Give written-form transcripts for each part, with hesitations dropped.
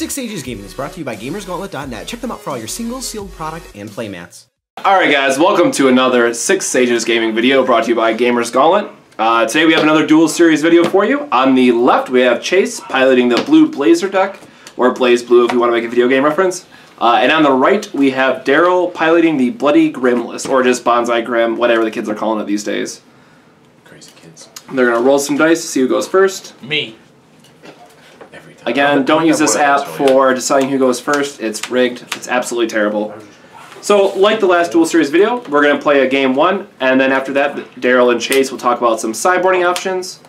Six Sages Gaming is brought to you by GamersGauntlet.net. Check them out for all your singles, sealed product, and playmats. Alright guys, welcome to another Six Sages Gaming video brought to you by Gamers Gauntlet. Today we have another Duel Series video for you. On the left we have Chase piloting the Blue Blazer deck, or Blaze Blue if you want to make a video game reference. And on the right we have Daryl piloting the Bloody Grimm list, or just Banzai Grimm, whatever the kids are calling it these days. Crazy kids. They're going to roll some dice to see who goes first. Me. Again, don't use this app for deciding who goes first. It's rigged. It's absolutely terrible. So, like the last Duel Series video, we're going to play a game 1, and then after that, Daryl and Chase will talk about some sideboarding options,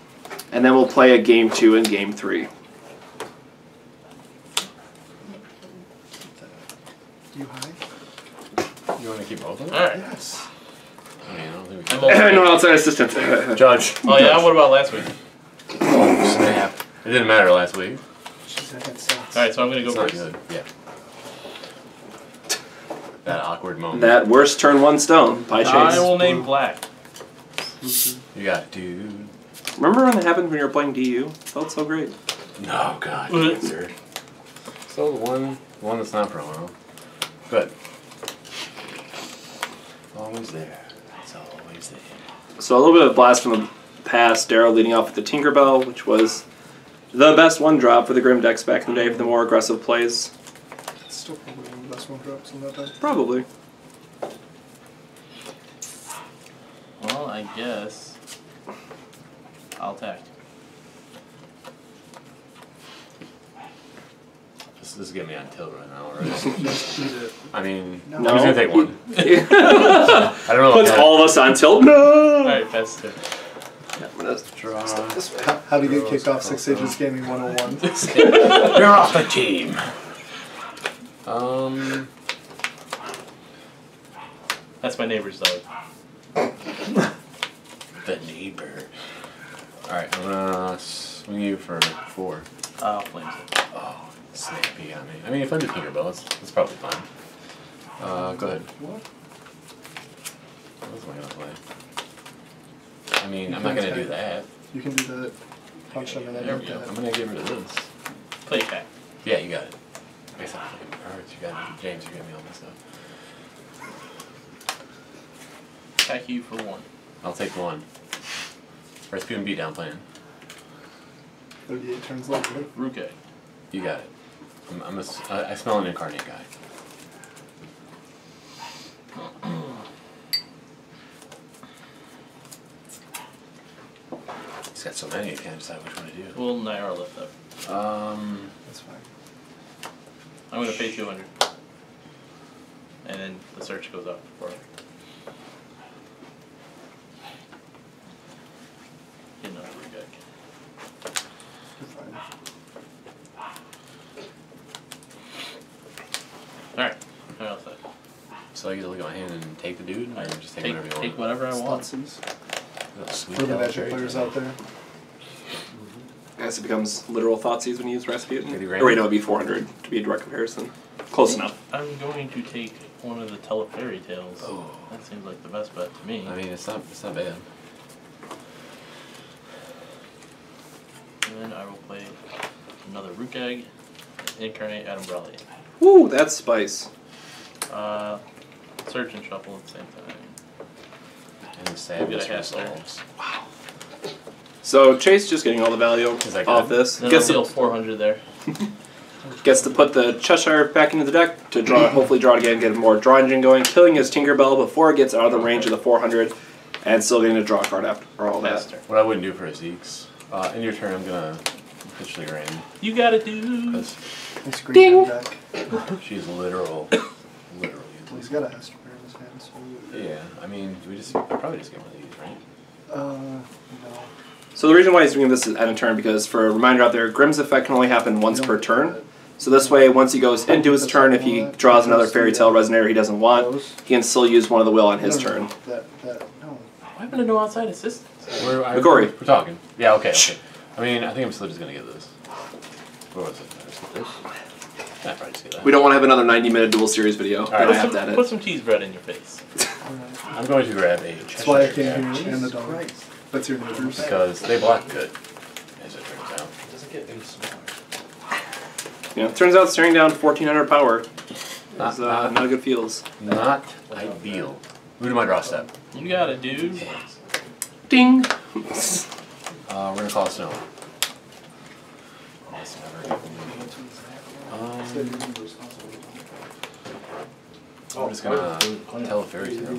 and then we'll play a game 2 and game 3. You high? You want to keep both of them? Alright. Yes. I mean, I don't think we can. No outside assistant. Judge. Oh yeah, what about last week? Oh, snap. It didn't matter last week. Alright, so I'm going to go first. Good. Yeah. That awkward moment. That worst turn 1 stone by Chase. I will name black. You got dude. Remember when it happened when you were playing DU? Felt so great. No, God. Sir. So the one that's not promo. Good. Always there. It's always there. So a little bit of blast from the past. Daryl leading off with the Tinkerbell, which was the best one drop for the Grimm decks back in the day for the more aggressive plays. It's still probably one of the best one drops in that deck. Probably. Well, I guess I'll attack. This is getting me on tilt right now, right? Just eat it. I mean, No. I'm just gonna take one. I don't know. Puts all of us on tilt. No! Alright, that's it. Yeah, I'm gonna Draw. step this way. How do you get kicked off Six Sages Gaming 101? You're off the team. That's my neighbor's dog. The neighbor. Alright, I'm gonna swing you for 4. Flames it. Oh, snappy on me. I mean, if I do Tinkerbell, it's probably fine. Go ahead. What? What else am I gonna play? I mean, I'm not gonna do that. You can do that. Punch them and then There hit we go. I'm that. gonna get rid of this. Play cat. Yeah, you got it. Based on Alright, you got it. James, you got me all messed up. Attack you for 1. I'll take 1. Recipe and beat down plan. 38 turns later. Ruke. You got it. I smell an incarnate guy. He's got so many, you can't decide which one to do. We'll Naira lift up. That's fine. I'm going to pay 200. And then the search goes up for it. Get another Ruke. You're fine. Alright, what else? So I get to look at my hand and take the dude, or just take whatever you want? Take whatever I want. Stutsies. Sweet For the hell, Magic very players good. out there. I guess it becomes literal Thoughtseize when you use Rasputin. 50 grand? Or wait, no, it'd be 400 to be a direct comparison. Close enough. I'm going to take one of the Telefairy Tales. Oh. That seems like the best bet to me. I mean, it's not bad. And then I will play another Rookegg, Incarnate at Umbrella. Woo, that's spice. Search and shuffle at the same time. And sadness Get a Haster. resolves. So Chase just getting all the value Is that off good? this. Then Gets I'll deal to, 400 there. gets to put the Cheshire back into the deck to draw, hopefully draw it again, get more draw engine going, killing his Tinkerbell before it gets out of the range of the 400, and still getting to draw a card after all that. Faster. What I wouldn't do for a Zeke's, in your turn, I'm gonna officially ram. You got it, dude. Because It's green deck. she's literally. Well, he's got a Hester pair in his hand, so... Yeah, I mean, I'll probably just get one of these, right? No. So the reason why he's doing this at a turn, because for a reminder out there, Grimm's effect can only happen once per turn. So this way, once he goes into his turn, if he draws another Fairy Tale Resonator he doesn't want, he can still use one of the will on his turn. No. What happened to no outside assistance? McCory. We're talking. Yeah, okay. I mean, I think I'm still just gonna get this. What was it? Just get this? Yeah, probably just get that. We don't want to have another 90-minute Duel Series video. Alright. I have to edit. Put some cheese bread in your face. I'm going to grab a That's why I Cheshire came Cat here and the dog. That's your neighbors. because they block good, as it turns out. Doesn't get any smaller. Yeah, it turns out staring down 1400 power is Not not a good feels. Not ideal. Who do my draw step? You got it, dude. Ding! We're gonna call it snow. I'm just gonna tell a fairy tale.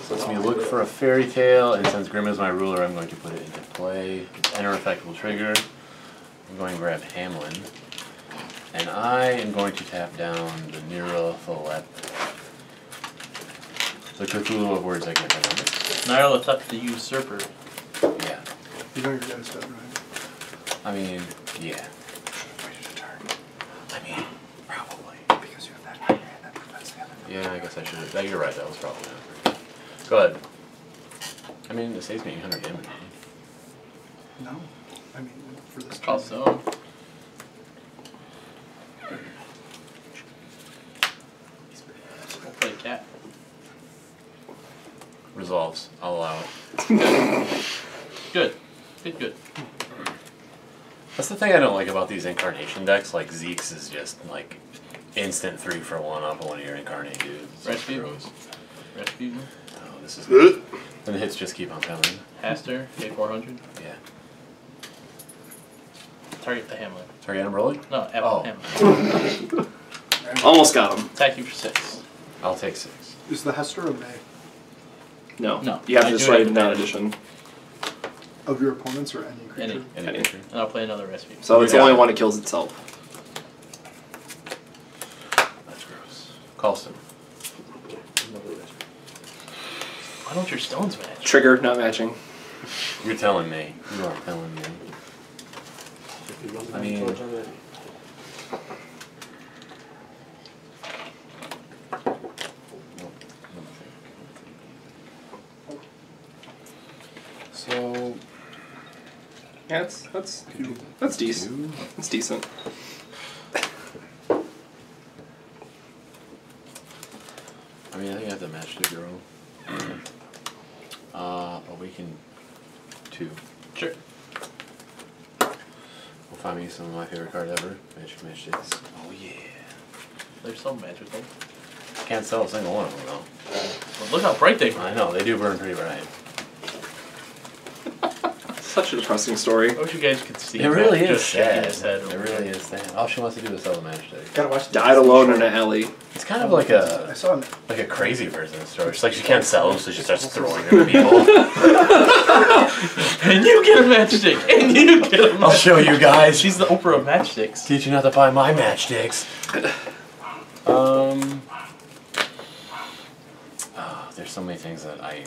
Lets me look for a fairy tale, and since Grimm is my ruler, I'm going to put it into play. Enter effect will trigger. I'm going to grab Hamlin. And I am going to tap down the Nyarlathotep. The Cthulhu of words I can't remember. Nyarlathotep the Usurper. Yeah. You know your guy's dead, right? I mean, yeah. I mean, probably. Because you have that hand that prevents the other. Yeah, I guess I should have. You're right, that was probably not. Go ahead. I mean, it saves me 800 damage. No. I mean, for this turn. Also, we'll play cat. Resolves. I'll allow it. Good. Good. That's the thing I don't like about these incarnation decks. Like, Zeke's is just, like, instant 3-for-1 off of one of your incarnate dudes. It's just Rasputin. gross. Rasputin. Oh, this is good. And the hits just keep on coming. Haster. K400. Yeah. Target the Hamlin. Target Umbrella? No, Apple Oh. Hamlin. Almost got him. Attack you for 6. I'll take 6. Is the Hester a May No. No. You have I to just do write have in that advantage. edition. of your opponents or any creature? Any. Any creature. And I'll play another Rasputin. So it's the Yeah. only one that kills itself. That's gross. Colston. Why don't your stones match? Trigger, not matching. You're telling me. You are telling me. I mean... So... Yeah, that's decent. It's decent. I mean, I think I have to match the girl. Awaken 2. Sure. We'll find me some of my favorite card ever. Magic Matchsticks. Oh yeah. They're so magical. Can't sell a single one of them though. Well, look how bright they I are. know, they do burn pretty bright. Such a depressing story. I wish you guys could see. It really Matt is just shaking sad. his head It over really there. is sad. All she wants to do is sell the matchstick. Gotta watch the Died alone in an alley. It's kind of like I a saw him. crazy version of the story. She's like, she can't sell them, so she starts throwing them at people. And you get a matchstick. And you get a matchstick. I'll show you guys. She's the Oprah of matchsticks. Teach you not to buy my matchsticks. There's so many things that I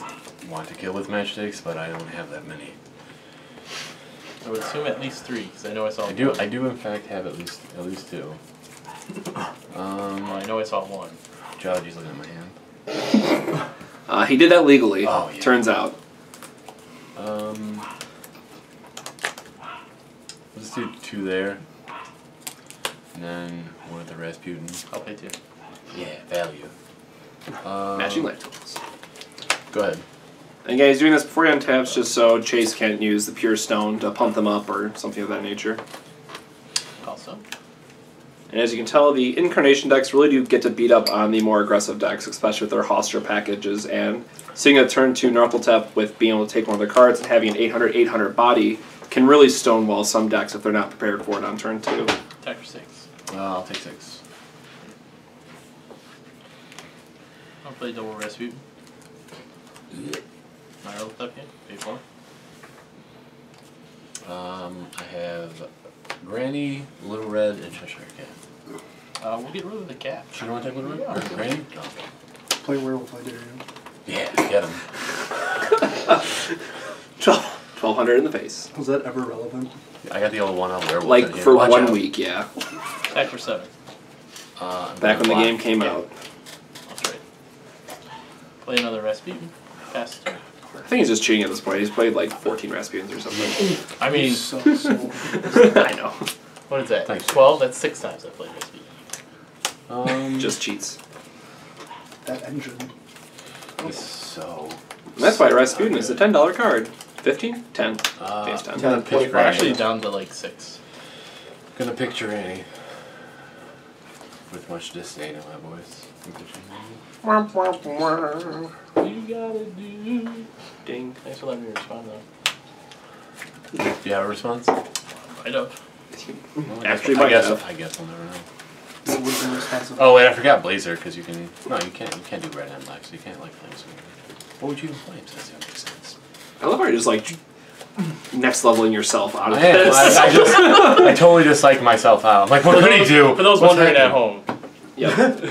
want to kill with matchsticks, but I don't have that many. I would assume at least 3, because I know I saw I do in fact have at least 2. Well, I know I saw 1. Geology's looking at my hand. He did that legally, Oh, yeah. turns out. Let's do 2 there. And then 1 at the Rasputin. I'll pay 2. Yeah, value. Matching life totals. Go ahead. And again, he's doing this before he untaps just so Chase can't use the pure stone to pump them up or something of that nature. Also. And as you can tell, the incarnation decks really do get to beat up on the more aggressive decks, especially with their Hoster packages. And seeing a turn 2 Nyarlathotep with being able to take one of their cards and having an 800/800 body can really stonewall some decks if they're not prepared for it on turn 2. Attack for 6. I'll take 6. I'll play double Rasputin. Nyarlathotep again. Pay 4. I have Granny, Little Red, and Cheshire Cat. We'll get rid of the cat. You don't want to take Little Red? Yeah. Or Granny? No. Play Werewolf, I dare you. Yeah, get him. 1200 in the face. Was that ever relevant? I got the old one on Werewolf. Like in here. for Watch 1 out. week, yeah. Attack for 7. Back when the Block. game came Yeah. out. That's right. Play another Rasputin. Pass the turn. I think he's just cheating at this point. He's played like 14 Rasputins or something. I mean, So I know. what is that? Thanks. 12? That's 6 times I played Rasputin. Just cheats. that engine. It's so... And that's why Rasputin is a $10 card. 15? 10. Face 10. I'm gonna pitch We're actually Granny. down to like 6. Gonna picture Annie. With much disdain in my voice. What you gotta do? Ding. Thanks for letting me respond though. Do you have a response? I don't. Well, Actually, I guess have. I'll never know. What was the responsible? Oh wait, I forgot Blazer because you can. No, you can't. You can't do red and black, so you can't like flames. What would you even flame? That doesn't make sense. I love how you're just like next leveling yourself out of I am. this. I totally just psych myself out. I'm like, what could he do? For those What's wondering at happening? home. Yep.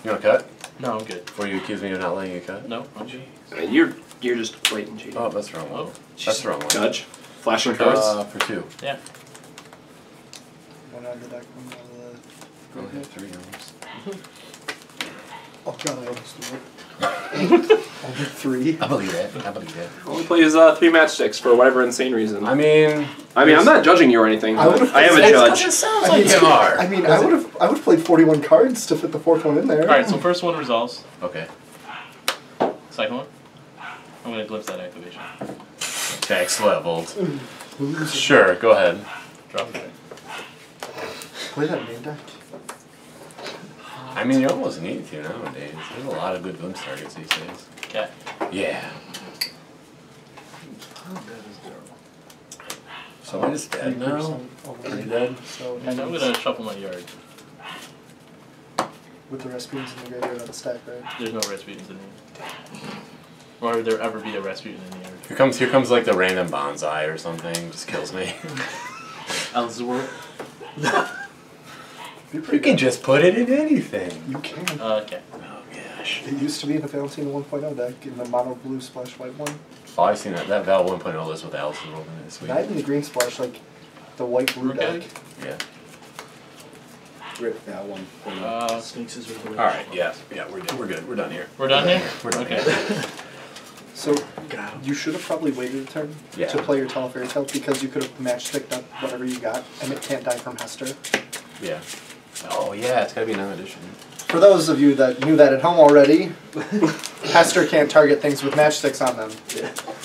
You want to cut? No, I'm good. Or you accuse me of not letting you cut? No, I'm good. I mean, you're just blatant cheating. Oh, that's the wrong one. Oh. That's the wrong one. Judge. Flashing cards. For 2. Yeah. One out of the deck, one out of I only have 3 numbers. oh god, I almost threw it. Only 3. I believe it. I believe it. Only plays 3 matchsticks for whatever insane reason. I mean, I'm not judging you or anything. I But would've- I am a it judge. sounds like you are. I mean, I would have played 41 cards to fit the 4th one in there. Alright, so first one resolves. Okay. Second one. I'm gonna glimpse that activation. Tax leveled. Sure, go ahead. Drop it. Play that main deck. I mean, you almost need to nowadays. There's a lot of good glimpse targets these days. Okay. Yeah. So I'm just dead now. 3% Pretty dead. So And I'm gonna shuffle my yard. with the Rasputin's in the graveyard on the stack, right? There's no Rasputins in here. Or would there ever be a Rasputin in the yard? Here comes like the random Banzai or something. Just kills me. Elzor. You can just put it in anything. You can. Okay. Oh gosh. It used to be in the Valentina 1.0 deck in the mono blue splash white one. Oh, I've seen that. That Val 1.0 list with Allison rolled in it. Sweet. Not in the green splash, like the white blue Okay. deck. Yeah. Rip that one. Sphinx is with the Alright, yeah. Yeah, we're good. We're done here. We're done here? We're done Okay. here. So you should have probably waited a turn Yeah. to play your Telefairy Tale because you could have matchsticked up whatever you got, and it can't die from Hester. Yeah. Oh yeah, it's gotta be another edition. For those of you that knew that at home already, Hester can't target things with matchsticks on them.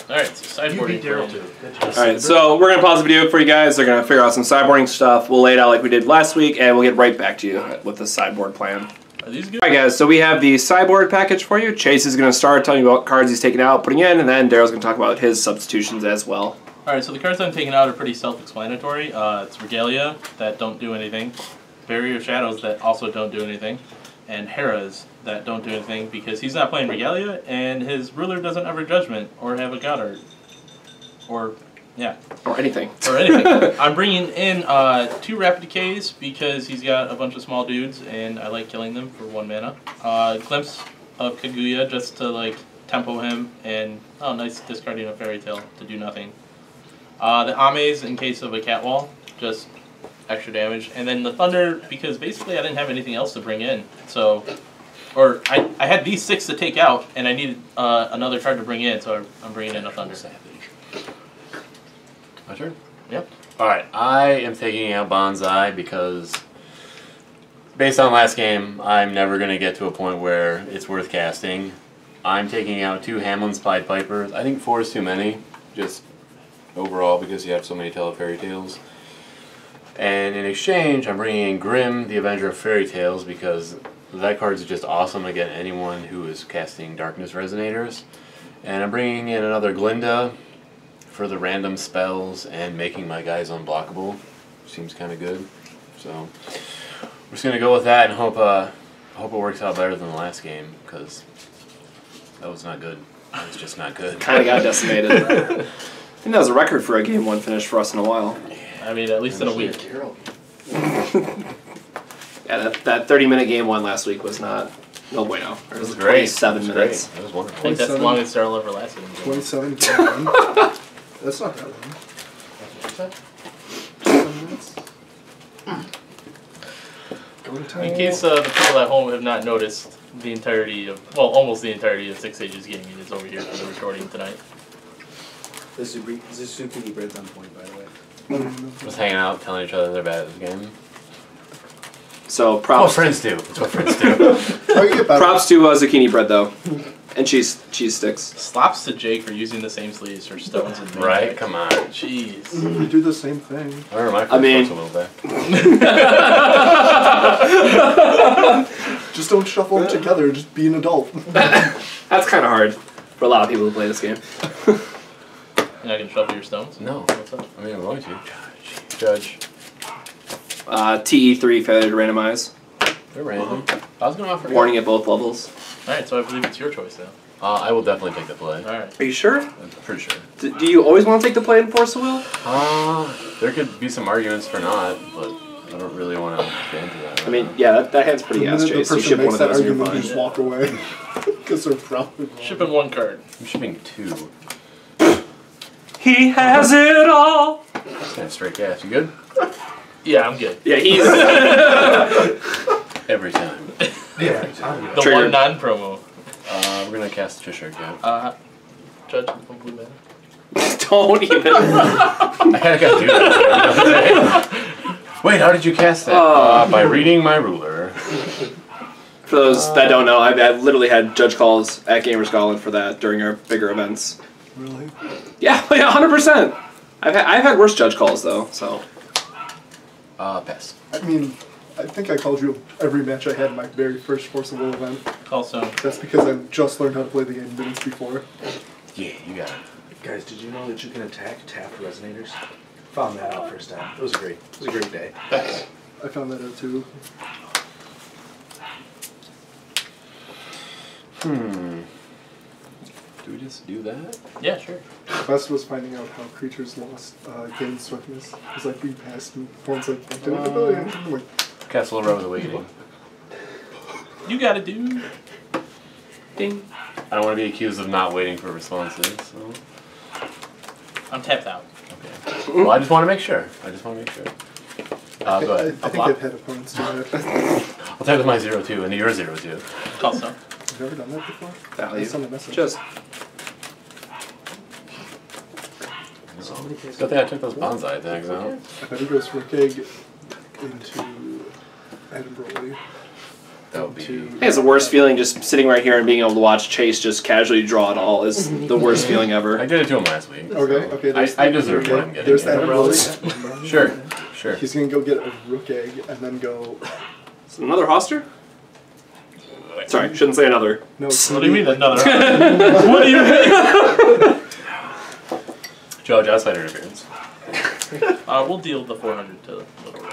Alright, so sideboarding. Alright, so we're going to pause the video for you guys. They're going to figure out some sideboarding stuff. We'll lay it out like we did last week, and we'll get right back to you with the sideboard plan. Are these good? Alright guys, so we have the sideboard package for you. Chase is going to start telling you about cards he's taking out, putting in, and then Daryl's going to talk about his substitutions as well. Alright, so the cards I'm taking out are pretty self-explanatory. It's Regalia, that don't do anything. Barrier of Shadows, that also don't do anything. And Hera's, that don't do anything because he's not playing Regalia, and his ruler doesn't ever Judgment, or have a God Art. Or, yeah. Or anything. Or anything. I'm bringing in 2 Rapid Decays because he's got a bunch of small dudes, and I like killing them for 1 mana. Glimpse of Kaguya just to, like, tempo him, and, oh, nice discarding a Fairy Tale to do nothing. The Ames in case of a Catwall, just extra damage. And then the Thunder, because basically I didn't have anything else to bring in. So, or I had these 6 to take out, and I needed another card to bring in, so I'm bringing in a Thunder. My turn? Yep. Alright, I am taking out Banzai because based on last game, I'm never going to get to a point where it's worth casting. I'm taking out 2 Hamlin's Pied Pipers. I think 4 is too many, just overall because you have so many Telefairy Tales. And in exchange, I'm bringing in Grimm, the Avenger of Fairy Tales, because that card is just awesome against anyone who is casting Darkness Resonators. And I'm bringing in another Glinda for the random spells and making my guys unblockable. Seems kind of good. So we're just going to go with that and hope it works out better than the last game, because that was not good. That was just not good. Kind of got decimated. I think that was a record for a Game 1 finish for us in a while. I mean, at least in a week. Yeah, that 30-minute Game 1 last week was not no bueno. It was like great. 27 It was minutes. great. It was I wonderful. think that's the longest Daryl ever lasted. 27. That's not that long. 7 minutes. Go to time. In case the people at home have not noticed, the entirety of, well, almost the entirety of 6 Ages Gaming is over here for the recording tonight. The zucchini bread's on point, by the way. Just hanging out, telling each other they're bad at this game. So What props, friends do. That's what friends do. Oh, you get better. props to Zucchini Bread, though. And cheese sticks. Slaps to Jake for using the same sleeves for stones and main Right? deck. Come on. Jeez. You do the same thing. I remember my first I mean- a little bit. Just don't shuffle them together. Just be an adult. That's kind of hard for a lot of people who play this game. You're not gonna shuffle your stones? No. What's up? I mean, I'm going to. Judge. TE3 failure to randomize. They're random. I was going to offer. Warning at both levels. Alright, so I believe it's your choice now. I will definitely take the play. Alright. Are you sure? I'm pretty sure. Do you always want to take the play and force the will? There could be some arguments for not, but I don't really want to get into that. I mean, yeah, that hand's pretty The ass, minute the Chase. You person ship one makes of that those and you're argument, you fine. just walk away. Because they're probably wrong. Shipping one card. I'm shipping 2. He has it all! That's kind of straight gas. You good? Yeah, I'm good. Yeah, he's... Every time. The Trigger. one non-promo. We're going to cast Cheshire Cat. Judge from Blue Man. Don't even... I kind of got to do that. Wait, how did you cast that? By reading my ruler. For those that don't know, I've literally had judge calls at Gamers Scotland for that during our bigger events. Really? Yeah, 100%. I've had worse judge calls though, so. Pass. I mean, I think I called you every match I had in my very first Force of Will event. Call stone. That's because I just learned how to play the game minutes before. Yeah, you got it. Guys, did you know that you can attack tapped resonators? Found that out first time. It was a great day. I found that out too. Do we just do that? Yeah, sure. The best was finding out how creatures lost gain swiftness. It was like we passed and one's like, I'm like, Cast a little Road of Awakening. You got it, dude. Ding. I don't want to be accused of not waiting for responses, so. I'm tapped out. Okay. Well, I just want to make sure. Go I ahead. think I've had opponents do that. I'll type with my 0-2 and your 0-2. Call stone. You've never done that before? Value. I sent a message. Just. Good thing I took those bonsai tags out. I bet he goes for a keg into Adam Broly. That would be. I think it's the worst feeling just sitting right here and being able to watch Chase just casually draw it all is the worst feeling I ever. did it to him last week. Okay. I deserve what I'm getting. There's here. Adam Broly. Sure. He's gonna go get a rook egg and then go. Is it another Hoster? Sorry, shouldn't say another. No. it's What gonna do you be- mean another? What do you mean? Judge outside interference. We'll deal the 400 to the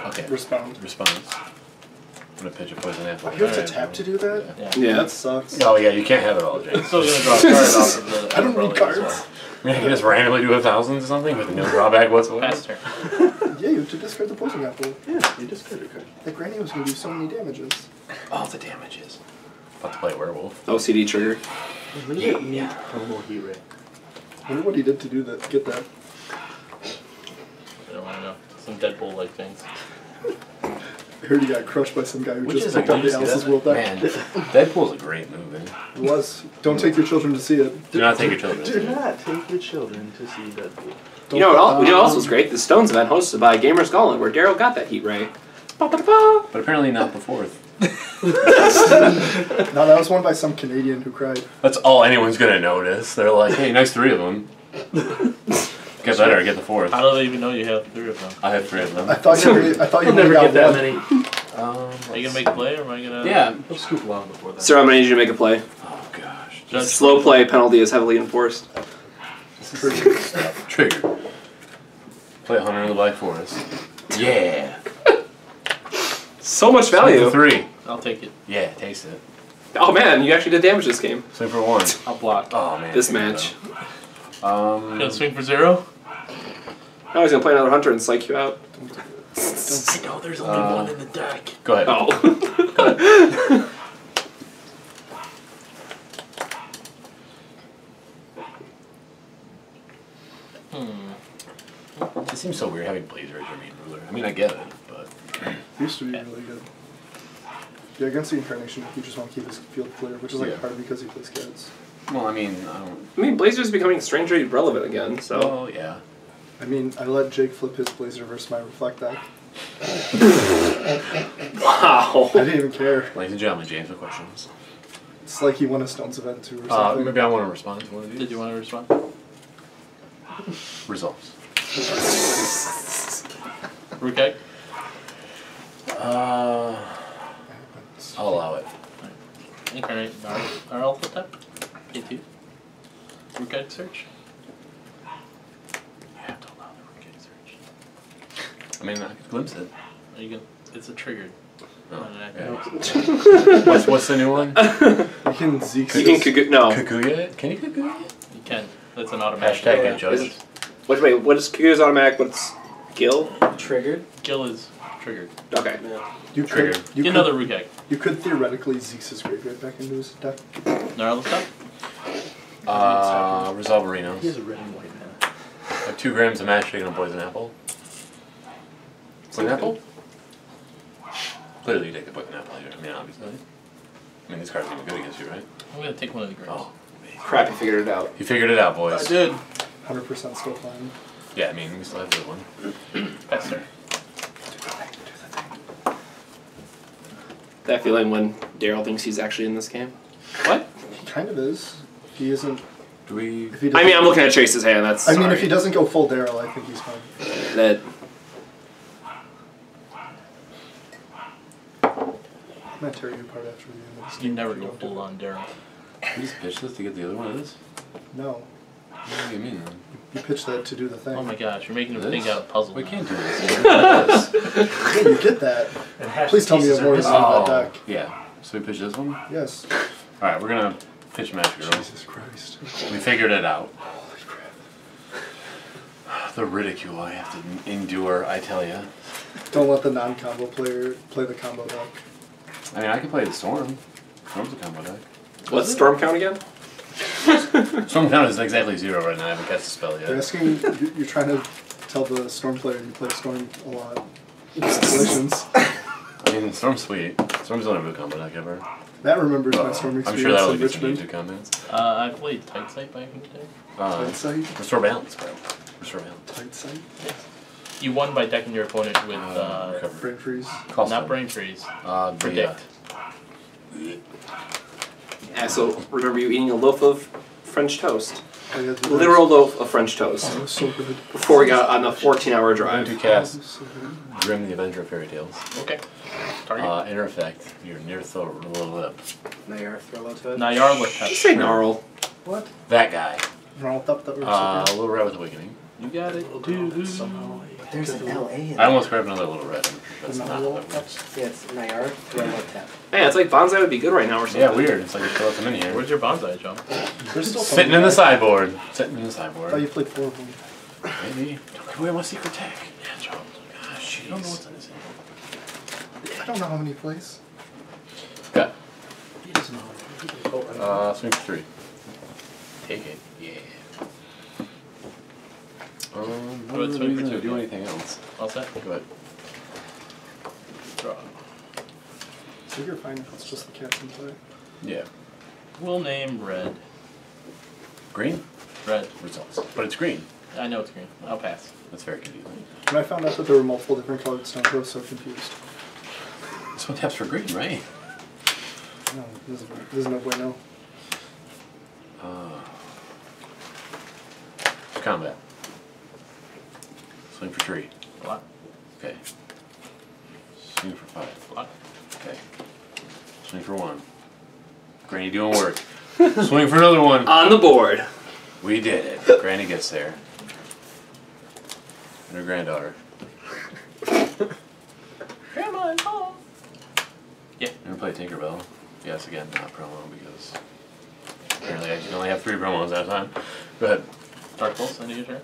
Okay. Respond. Response. I'm gonna pitch a poison apple. You have to tap to do that? Yeah. Yeah. That sucks. Oh yeah, you can't have it all, James. Still gonna draw a card off of the. I don't need umbrella as cards. well. I mean, I can just randomly do 1,000 or something with no drawback whatsoever. Pass turn. Yeah, you have to discard the poison apple. Yeah, you discard a card. That Granny was gonna do so many damages. Oh, the damages. About to play werewolf. OCD trigger. When you get neat promo heat ray. I wonder what he did to do that. Get that. I don't want to know. Some Deadpool-like things. I heard he got crushed by some guy who Which just is picked up the Alice's World deck. Man, Deadpool's a great movie. It was. Don't take your children to see it. Do not take your children. Do not take your children to see Deadpool. You know what else was great? The Stones event hosted by Gamers Scotland, where Daryl got that heat ray. Ba-ba-da-ba. But apparently not the 4th. No, that was won by some Canadian who cried. That's all anyone's gonna notice. They're like, hey, nice 3 of them. Get better, get the 4th. How do they even know you have 3 of them? I have 3 of them. I thought you You'll only never got get that one. many. Are you gonna make a play or am I gonna? Yeah. He'll scoop long before that. Sir, I'm gonna need you to make a play. Oh gosh. Judge. Slow play penalty is heavily enforced. Trigger. Play a Hunter in the Black Forest. Yeah. So much Swing value. for 3. I'll take it. Yeah, taste it. Oh man, you actually did damage this game. Swing for 1. I'll block. Oh man. This here we match. go. Gonna swing for 0? Now he's gonna play another hunter and psych you out. I know there's only one in the deck. Go ahead. Oh. It seems so weird having Blazer as your main ruler. I mean, I get it, but Used to be really good. Yeah, against the incarnation, you just want to keep his field clear, which is like Yeah. hard because he plays cats. well, I mean, I don't. I mean, Blazer's becoming strangely relevant again, so. Oh yeah. I mean, I let Jake flip his Blazer versus my Reflect deck. Wow. I didn't even care. Ladies and gentlemen, James with questions. It's like he won a Stones event too or something. Maybe I want to respond to one of these. Did you want to respond? Results. Rukeg? I'll allow it. Incarnate our alpha type? K2. Rukeg search? You have to allow the Rukeg search. I mean, I could glimpse it. Are you gonna, it's a triggered. Oh, not an yeah. active. What's the new one? You can Zeke. You can no. Kaguya it? Can you Kaguya it? You can. That's an automatic. Hashtag good judge. Wait, what is Kaguya's automatic? What's Gil? Triggered. Gil is triggered. Okay. You Triggered. could. You Get could, another Rukeg. you could theoretically Zeke's graveyard back into his deck. Gnarl stuff? Resolve Arenos. He has a red and white mana. Like 2 grams of mash taken on Poison Apple. Poison Apple? Clearly you take the Poison Apple here. I mean, obviously. I mean, these cards are even good against you, right? I'm gonna take one of the graves. Oh. Crap, you figured it out. You figured it out, I boys. did. 100% still fine. Yeah, I mean, we still have the one. Faster. That feeling when Daryl thinks he's actually in this game. What? He kind of is. He isn't. Do we... If he I mean, I'm looking at Chase's hand. That's. I mean, sorry. if he doesn't go full Daryl, I think he's fine. That. I'm gonna tear you apart after the end of this You game never if go don't do full it. on Daryl. You just pitch this to get the other one of this? No. What do you mean, then? You pitch that to do the thing. Oh my gosh, you're making him This? think out a puzzle. We now. can't do this. Yeah, you get that. And hash Please tell me you pieces have more are to say missing. about that deck. Yeah. So we pitch this one? Yes. Alright, we're gonna pitch Magic Girl. Jesus Christ. We figured it out. Holy crap. The ridicule I have to endure, I tell ya. Don't let the non-combo player play the combo deck. I mean, I can play the Storm. Storm's a combo deck. What's Storm count again? Storm count is exactly 0 right now. I haven't cast a spell You're yet. asking, you're trying to tell the Storm player you play Storm a lot. Congratulations. I mean, Storm's sweet. Storm's the only real combo deck ever. That remembers my Uh-oh. Storm I'm experience sure that'll in get some Richmond. YouTube comments. I played Tight Sight back in the day. Tight sight? Restore balance, bro. Restore balance. Tight sight? You won by decking your opponent with Recover. Brain freeze. Call not stun. brain freeze. The, Predict. Yeah, so remember you eating a loaf of French toast. I had the Literal loaf of French toast. Oh, it was so good. Before we got on the 14-hour I'm going drive. to Oh, it cast was so good. Grim the Avenger of Fairy Tales. Okay. Target. Inner effect. Your near throw lip. Nayar, throw out to it. Nyarl with Did you touch. say gnarl? What? That guy. Rolled up that were Little Red with Awakening. You got it. Somehow. There's an LA in I almost grabbed another Little Red. That's not Little how that works. Yeah, it's Nayar, throw out tap. Man, it's like Banzai would be good right now or something. Yeah, weird. It's like you fill them in here. Where's your bonsai, John? They're still Sitting in the sideboard. Sitting in the I thought sideboard. you played 4 of them. Maybe. Don't give away my secret tech. Yeah, John. Gosh, You don't know what's in his hand. I don't know how many he plays. Got. He doesn't know. Swing for 3. Take it. Yeah. No ahead, swing for reason to 2, do yeah. anything else. All set? Go ahead. Draw. So you're fine if it's just the cats in play. Yeah. We'll name red. Green? Red. Results. But it's green. I know it's green. I'll pass. That's very confusing. When I found out that there were multiple different colored stones, I was so confused. This one taps for green, right? No, there's no bueno. Combat. Swing for 3. Block. Okay. Swing for 5. Block. Okay. Swing for 1. Granny doing work. Swing for another one. On the board. We did it. Granny gets there. And her granddaughter. Grandma is home. Yeah. Never play Tinkerbell. Yes, again, not promo because apparently I can only have 3 promos at a time. Go ahead. Dark Pulse, end of your turn.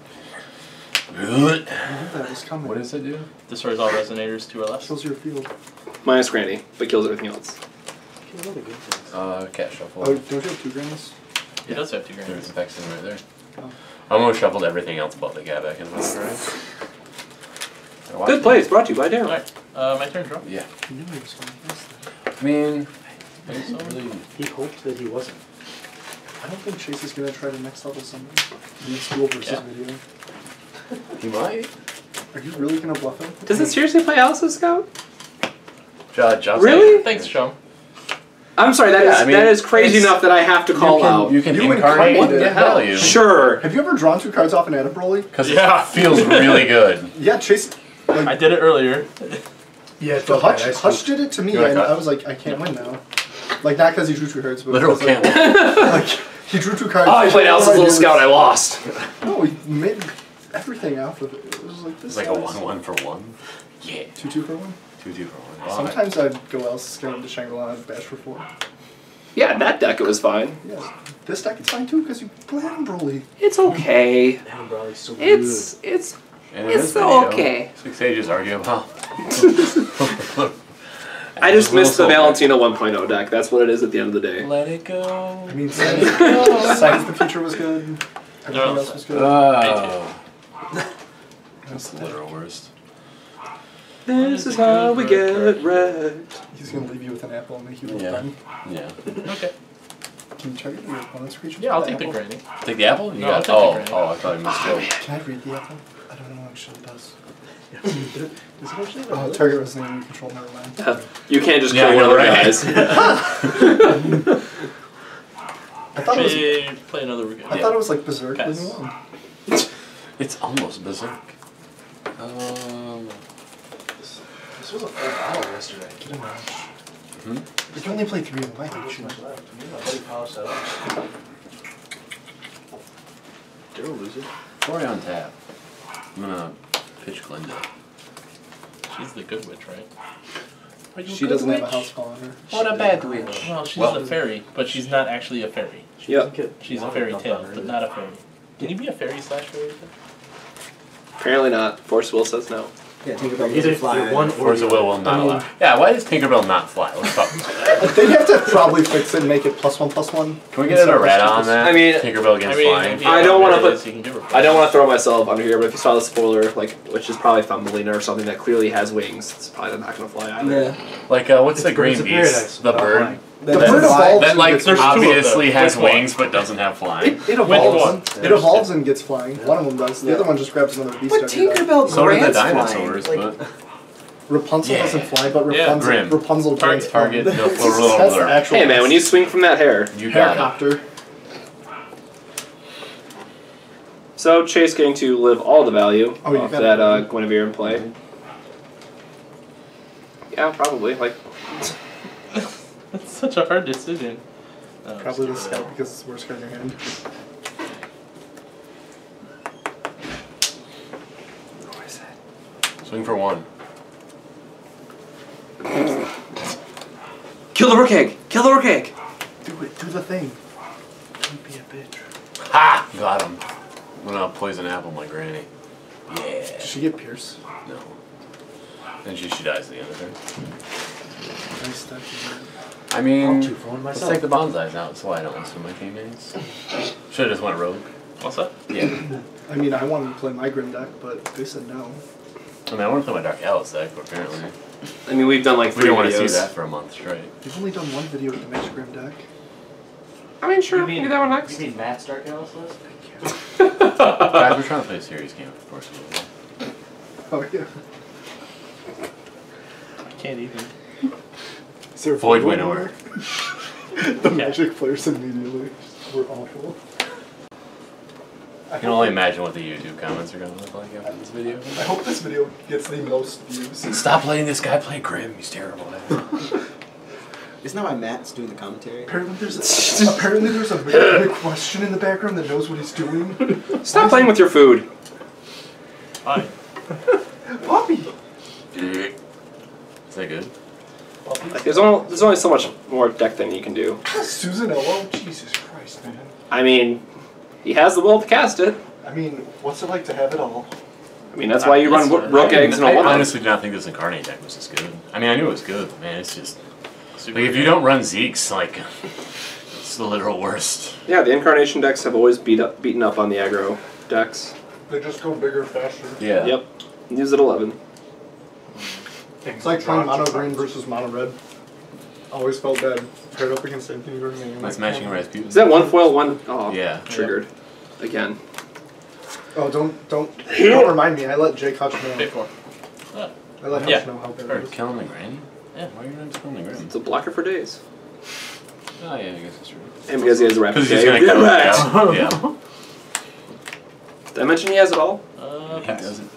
I knew that was coming. What does it do? Destroys all resonators 2 or less. Kills your field. Minus Granny, but kills everything else. Kills all the good things. Cat shuffle. Oh, don't you have 2 grannies? It does have 2 There's grannies. the back sitting right there. Oh. I almost shuffled everything else but the cat back in my right? Good plays, brought to you by Daryl. Alright, my turn, draw. Yeah. I knew he was going to miss that. I mean, So, really, He hoped that he wasn't. I don't think Chase is going to try to next level something. In school versus Yeah. video. he might. Are you really going to bluff him? Does it seriously play Alice's Scout? Johnson. Really? thanks, Chum. I'm sorry, that is crazy enough that I have to call out. You can You incarnate incarnate and get value. Sure. Have you ever drawn 2 cards off an Adam Broly? Because it feels really good. Yeah, Chase. Like, I did it earlier. Yeah, so Hutch did it to me, You're and like, I was like, I can't win now. Like, not because he drew 2 cards, but Literal because, can't win. like, he drew 2 cards. Oh, I played Alice's Little Scout, I lost. No, he made everything off of it. It was like this. It's like a 1-1 for 1. Yeah. 2-2 for 1. 2-2 for 1. Wow. Sometimes I'd go Alice's Scout into Shangri-La and bash for 4. Yeah, that deck it was fine. Yeah. This deck is fine too, because you play Adam Broly. It's okay. Adam Broly's so good. It's And in this so video, okay. 6 Sages argue about. I just missed the Valentina 1.0 deck. That's what it is at the end of the day. Let it go. I mean, Science the Future was good. Everything else was good. That's the literal worst. This is how we get wrecked. He's gonna leave you with an apple and make you look dumb. Yeah. Okay. Can you target your opponent's creature? Yeah, I'll with take the apple? granny. Take the apple? You No, got I'll take the granny. I thought you missed it. Can I read the apple? I don't know what actually it does. Does it actually? Target resonating you control, never mind. You can't just Yeah, kill one of you're the right. guys. I thought it was. Play another weekend. I thought it was like Berserk Pass. Living One. It's almost berserk. This was a full bottle yesterday. Get a match. Hmm? You can only play 3 of them. I hate you. My buddy polished that up. Daryl loser. Tori on tap. I'm gonna pitch Glinda. She's the good witch, right? Are you She doesn't have a house call on her. What a bad witch. Well, she's Well- a fairy, but she's not actually a fairy. Yep. She's a fairy tale, but not a fairy. Can you be a fairy / fairy? Apparently not. Force Will says no. Yeah, Tinkerbell doesn't fly. One Or the will not allow. Yeah, why does Tinkerbell not fly? Let's talk. They'd have to probably fix it and make it +1/+1. Can we get a red on that? I mean- Tinkerbell against flying. I don't wanna put- You can give her I don't want to throw myself under here, but if you saw the spoiler, like, which is probably Thumbelina or something that clearly has wings, it's probably not going to fly either. Yeah. Like, what's the green Birds of beast? Paradise. The bird? The bird evolves That, and like, gets There's two of obviously them. has Which one? wings but doesn't have flying. It evolves. one? It evolves and gets flying. One of them does. The other one just grabs another beast. But every day. Tinkerbell So do the grants dinosaurs, flying. but... Rapunzel Yeah. doesn't fly, but Yeah, Grim. Rapunzel grants Target, flying. no, That's roller. actual. Hey man, when you swing from that hair. You got it. Helicopter. So Chase getting to live all the value Oh, you off got that it. Guinevere in play. Yeah, probably. Like, That's such a hard decision. Oh, Probably the just scout because it's the worst card in your hand. Swing for 1. kill the rook egg! Kill the rook egg! Do it. Do the thing. Don't be a bitch. Ha! Got him. I'm gonna poison apple my granny. Yeah. Did she get Pierce? No. Then she dies at the end of her. Nice stuff. I mean, 2 for 1 let's myself. take the bonsais out so I don't listen to my teammates. Should've just went rogue. What's that? Yeah. I mean, I wanted to play my Grim deck, but they said no. I mean, I want to play my Dark Alice deck, but apparently I mean, we've done like we 3 don't want to videos. see that for a month straight. You've only done one video with the Match Grim deck. I mean, sure, we can do that one next. You mean Matt's Dark Alice list? Guys, we're trying to play a serious game, of course we will. Oh yeah. I can't even. Is there a Void video Winnower. The Magic players immediately were awful. I can only imagine what the YouTube comments are going to look like after this video. I hope this video gets the most views. Stop letting this guy play Grimm, he's terrible. Isn't that why Matt's doing the commentary? Apparently there's a very big question in the background that knows what he's doing. Stop playing with your food. Fine. Poppy! Is that good? Like, there's only so much more deck than you can do. Susan Elo? Jesus Christ, man. I mean, he has the will to cast it. I mean, what's it like to have it all? I mean, that's why you run rook eggs and a I one. honestly do not think this Incarnate deck was as good. I mean, I knew it was good, but man, it's just... Like, if you don't run Zeke's, like, it's the literal worst. Yeah, the incarnation decks have always beaten up on the aggro decks. They just go bigger, faster. Yeah. Yep. Use it 11. It's like trying mono green versus mono red. Always felt bad. Paired up against anything you're doing. That's matching Rasputin. Is that one foil one? Oh, Yeah. triggered. Again. Oh, don't remind me. I let Jake Hutch Pay know. for. I let Yeah. Hutch know how bad Or it is. killing the granny? Yeah. Why are you not killing the granny? It's a blocker for days. Oh yeah, I guess that's true. And because he has a rapid Because he's K. gonna come Correct. out. Yeah. Did I mention he has it all? He Pass. doesn't.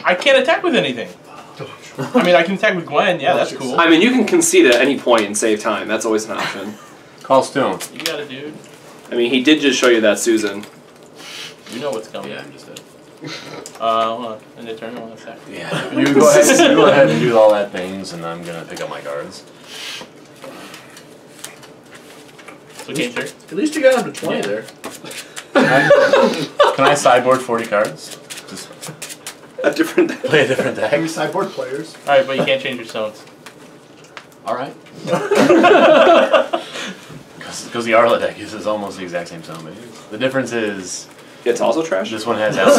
I can't attack with anything. I mean, I can attack with Gwen. Yeah, that's cool. I mean, you can concede at any point and save time. That's always an option. Call Stone. You got it, dude. I mean, he did just show you that Susan. You know what's coming. Yeah, I'm just dead. Hold on. End of turn, I want to attack. Yeah. You go ahead and do all that things, and I'm gonna pick up my cards. So game 3. At least you got him to 20 there. Can I sideboard 40 cards? Just A different. play a different deck. Maybe sideboard players. Alright, but you can't change your stones. All right. Because the Arla deck is almost the exact same stone base. The difference is It's also trash. this one has Alex.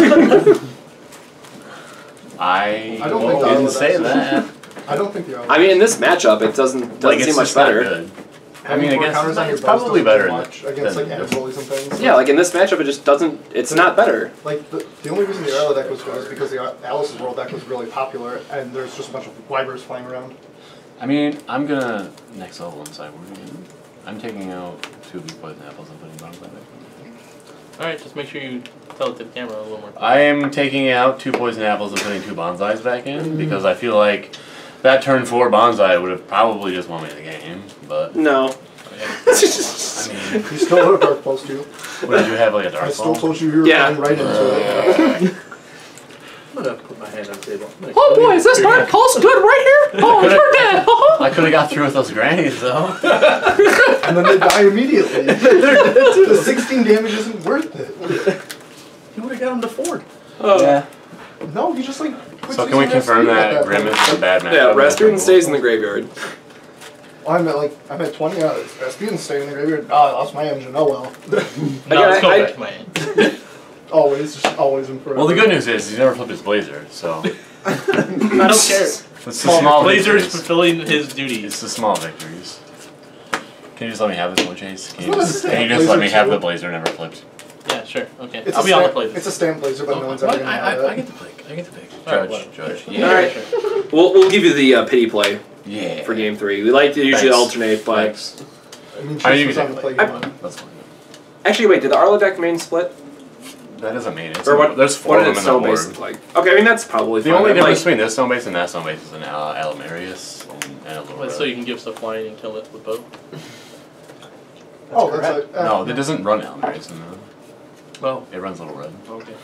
I don't think the didn't Arla say deck- that. I don't think the I mean, in this matchup, it doesn't Like, seem it's much just not better. good. I Having mean, I four guess counters on your it's bows probably doesn't better do much against like than bullies and things. Yeah, like in this matchup, it just doesn't. It's not better. Like the only reason the Arrow deck was good is because the Alice's World deck was really popular, and there's just a bunch of Wybers flying around. I mean, I'm gonna next level on sideboard again. I'm taking out 2 big poison apples and putting Banzai back. Alright, just make sure you tell it to the camera a little more. I am taking out 2 poison apples and putting 2 Banzais back in because I feel like that turn 4 Banzai would have probably just won me the game, but No. I mean, You still would have Dark Pulse too. what did you have, like a I dark still ball? told you you were Yeah. going right into it. I'm gonna put my hand on the table. Oh boy, is this Dark Pulse good right here? Oh, Could've- we're dead. I could have got through with those grannies though. And then they die immediately. The 16 damage isn't worth it. You would have got him to 4. Yeah. No, you just like. put So can we 16 confirm SP at that Grimm point. is a bad match? Yeah, Rasputin stays in the graveyard. I'm at 20 hours. Rasputin staying in the graveyard. Oh, I lost my engine. Oh well. No, let's go I- back to my end. Always, just always and forever. Well, the good news is he's never flipped his blazer, so I don't care. it's the small Blazer's victories. fulfilling his duties. It's the small victories. Can you just let me have this one, Chase? Can you It's not a just, stamp can you just let me blazer, have too. the blazer never flipped? Yeah, sure. Okay. It's I'll a be on the stamp- play. It's a stamp blazer, but no one's ever What? gonna have I it. get to pick. I get to pick. Alright, Judge. whatever. Judge. Yeah, Yeah. Alright. sure. We'll give you the pity play Yeah. for game 3. We like to usually Thanks. alternate, but Thanks. I mean, I mean, you Chase was can on the take play it. game one. That's fine. actually, wait, did the Arlo deck main split? That doesn't mean it's Or what? There's 4 what of did them its in the stone base board. look like? Okay, I mean that's probably The fine. only I'm difference like, between this stone base and that stone base is an Alamarius and a little Well, so you can give stuff flying and kill it with bow. Oh, that's a, No, that doesn't run Alamarius in the... Oh, It runs Little Red. okay.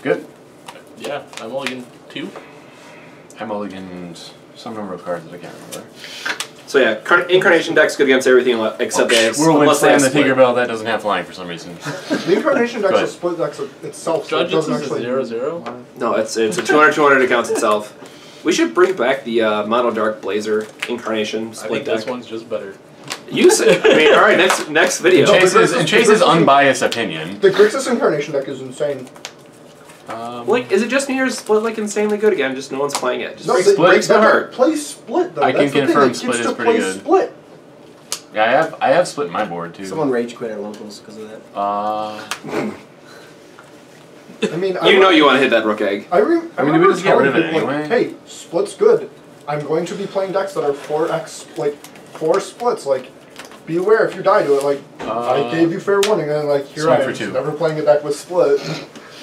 Good. Yeah, I'm only in 2. I mulliganed some number of cards that I can't remember. so yeah, incarnation deck's good against everything except they have Whirlwind unless they have Slam, the split. Tinkerbell, that doesn't have flying for some reason. The Incarnation deck's Go a ahead. split deck itself, so it Judges doesn't is actually. a 0/0. No, it's a 200 it counts itself. We should bring back the Mono Dark Blazer Incarnation I split think deck. this one's just better. Use it. I mean, all right, next video. No, In Chase's unbiased opinion, The Grixis Incarnation deck is insane. Like, is it just me or is Split like insanely good again? Just no one's playing it. Just No, Split breaks my heart. Play Split though. I can That's the thing, confirm it Split gets is to pretty play good. Split. yeah, I have split my board too. Someone rage quit at locals because of that. I mean, You know you want to hit that rook egg. I we remember just get rid of it telling people, like, anyway? hey, Split's good. I'm going to be playing decks that are 4x, like 4 splits. Like, be aware if you die to it. Like, I gave you fair warning, and like here Swing I for am, 2. never playing a deck with Split.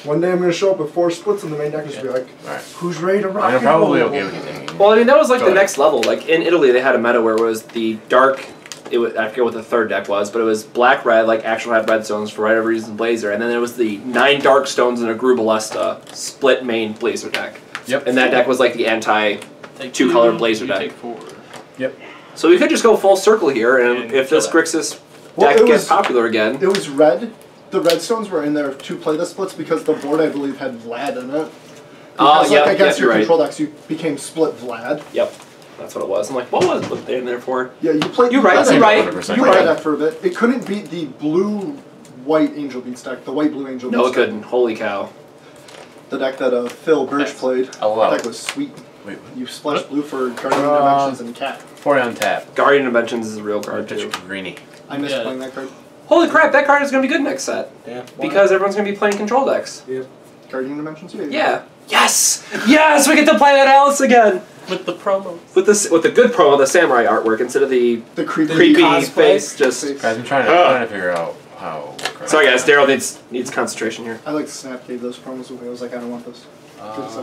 One day I'm gonna show up with 4 splits in the main deck and just be like, Alright. who's ready to rock I'm and probably roll? okay with you thinking. Well, I mean, that was like Go the ahead. next level. Like in Italy, they had a meta where it was the dark. It was, I forget what the third deck was, but it was black red, like actual had red stones for whatever reason, Blazer, and then there was the 9 dark stones and a Grubalesta split main Blazer deck. Yep. And that deck was like the anti. Take 2-color 2, Blazer you deck. Take 4. Yep. So we could just go full circle here, and And if kill this that. Grixis Well, deck it gets was- popular again. It was red. The redstones were in there to play the splits because the board, I believe, had Vlad in it. Because, Yeah, against you're your right. control decks, you became split Vlad. Yep, that's what it was. I'm like, what was Split in there for? Yeah, you played. You're right, played you're that- right. 100%. You You're played right. that for a bit. It couldn't beat the blue-white Angel Beats deck, the white-blue Angel No, it Beats deck. couldn't. Holy cow. The deck that Phil Birch Thanks. played. Oh, wow. That deck was sweet. Wait, what? You splash blue for Guardian Dimensions and Cat. 4 on tap. Guardian Inventions is a real Or card pitch too. greeny. I missed Yeah. playing that card. Holy crap, that card is going to be good next set. Yeah. Because everyone's going to be playing control decks. Guardian Dimensions, yeah. Yeah. Yes! Yes! We get to play that Alice again! With the promo. With the good promo, the samurai artwork, instead of the creepy cosplay face. Just Guys, I'm trying to figure out how. sorry, guys. Daryl needs concentration here. I like Snap gave those promos away. I was like, I don't want this. Because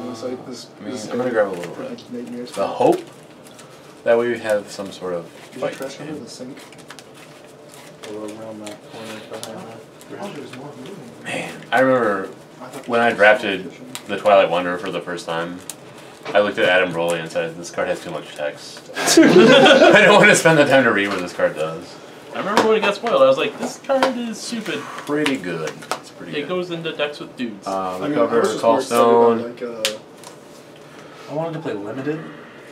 I'm gonna grab a little bit. The hope that we have some sort of fight. Trash under the sink. Or around that corner behind that. Man, I remember when I drafted the Twilight Wanderer for the first time. I looked at Adam Broley and said, "This card has too much text. I don't want to spend the time to read what this card does." I remember when it got spoiled, I was like, this card is stupid. Pretty good. It's pretty good. It goes into decks with dudes. The cover, Callstone. I wanted to play limited.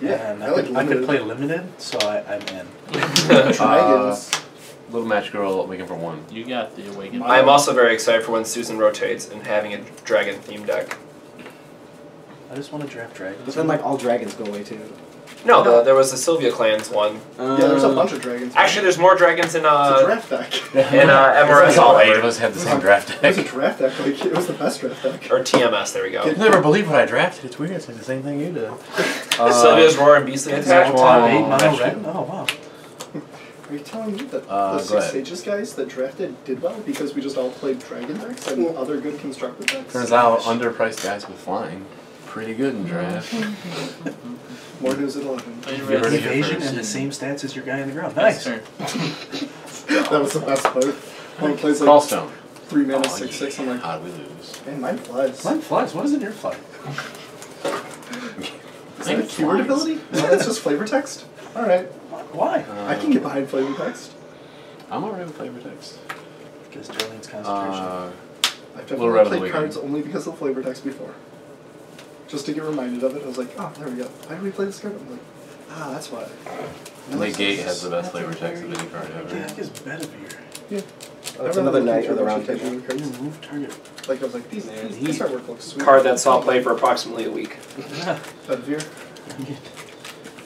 Yeah, and I like I limited. could play limited, so I'm in. Dragons. Little Match Girl, Awaken for 1. You got the Awaken. I am also very excited for when Susan rotates and having a dragon themed deck. I just want to draft dragons. But then like all dragons go away too. No, there was the Sylvia Clans one. Yeah, there's a bunch of dragons. Actually, there's more dragons in It's a draft deck. MRS. All 8 of us have the same draft It was a deck. draft deck. Like, it was the best draft deck. Or TMS, there we go. You'll never believe what I drafted. It's weird. It's like the same thing you did. Sylvia's Roar and Beastly Attack. Top 8 mono Match- dragon? Oh, wow. Are you telling me that go the 6 ahead. Sages guys that drafted did well because we just all played dragon decks and other good constructed decks? Turns out underpriced guys with flying. Pretty good in draft. More news at 11. Are you You ready? heard it here Evasion first. and the same stats as your guy in the ground. Nice. Nice. That was the best part. When it plays like Callstone. 3 mana, Oh, 6/6, I'm like, how'd we lose? man, mine flies. Mine flies. What is in your fly? Is that a keyword ability? No, that's just flavor text? Alright. Why? I can get behind flavor text. I'm alright with flavor text. Because Jolene's concentration. I've Little Red definitely of the played Weekend. cards only because of flavor text before. Just to get reminded of it, I was like, oh, there we go. Why did we play this card? I'm like, ah, that's why. Late Gate has the best flavor text of any card The ever. deck is Bedivere. Yeah. Oh, it's another night of the round table. table. You move target. Like, I was like, this artwork looks sweet. Card that saw play for approximately a week. Yeah. Bedivere?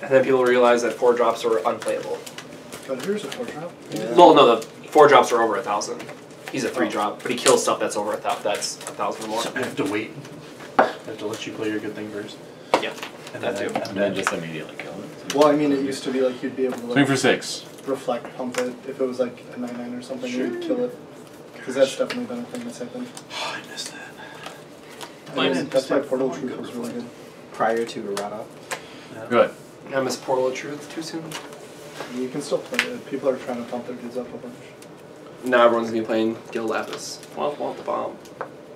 And then people realized that 4 drops were unplayable. Bedivere's a 4-drop? Well, no, the 4 drops are over 1,000. He's a 3 drop, but he kills stuff that's over 1,000. That's 1,000 or more. So I have to wait. I have to let you play your good thing first. Yeah, And that too. And then just immediately kill it. Well, I mean, it used to be like you'd be able to Swing like, for 6. reflect pump it if it was like a 9/9 or something, you'd kill it. Because that's definitely been a thing that's happened. Oh, I missed that. That's why Portal Truth was really good. Prior to Errata. Yeah. Good. I miss Portal of Truth too soon. You can still play it. People are trying to pump their dudes up a bunch. Now everyone's gonna be playing Gil Lapis. Want the bomb.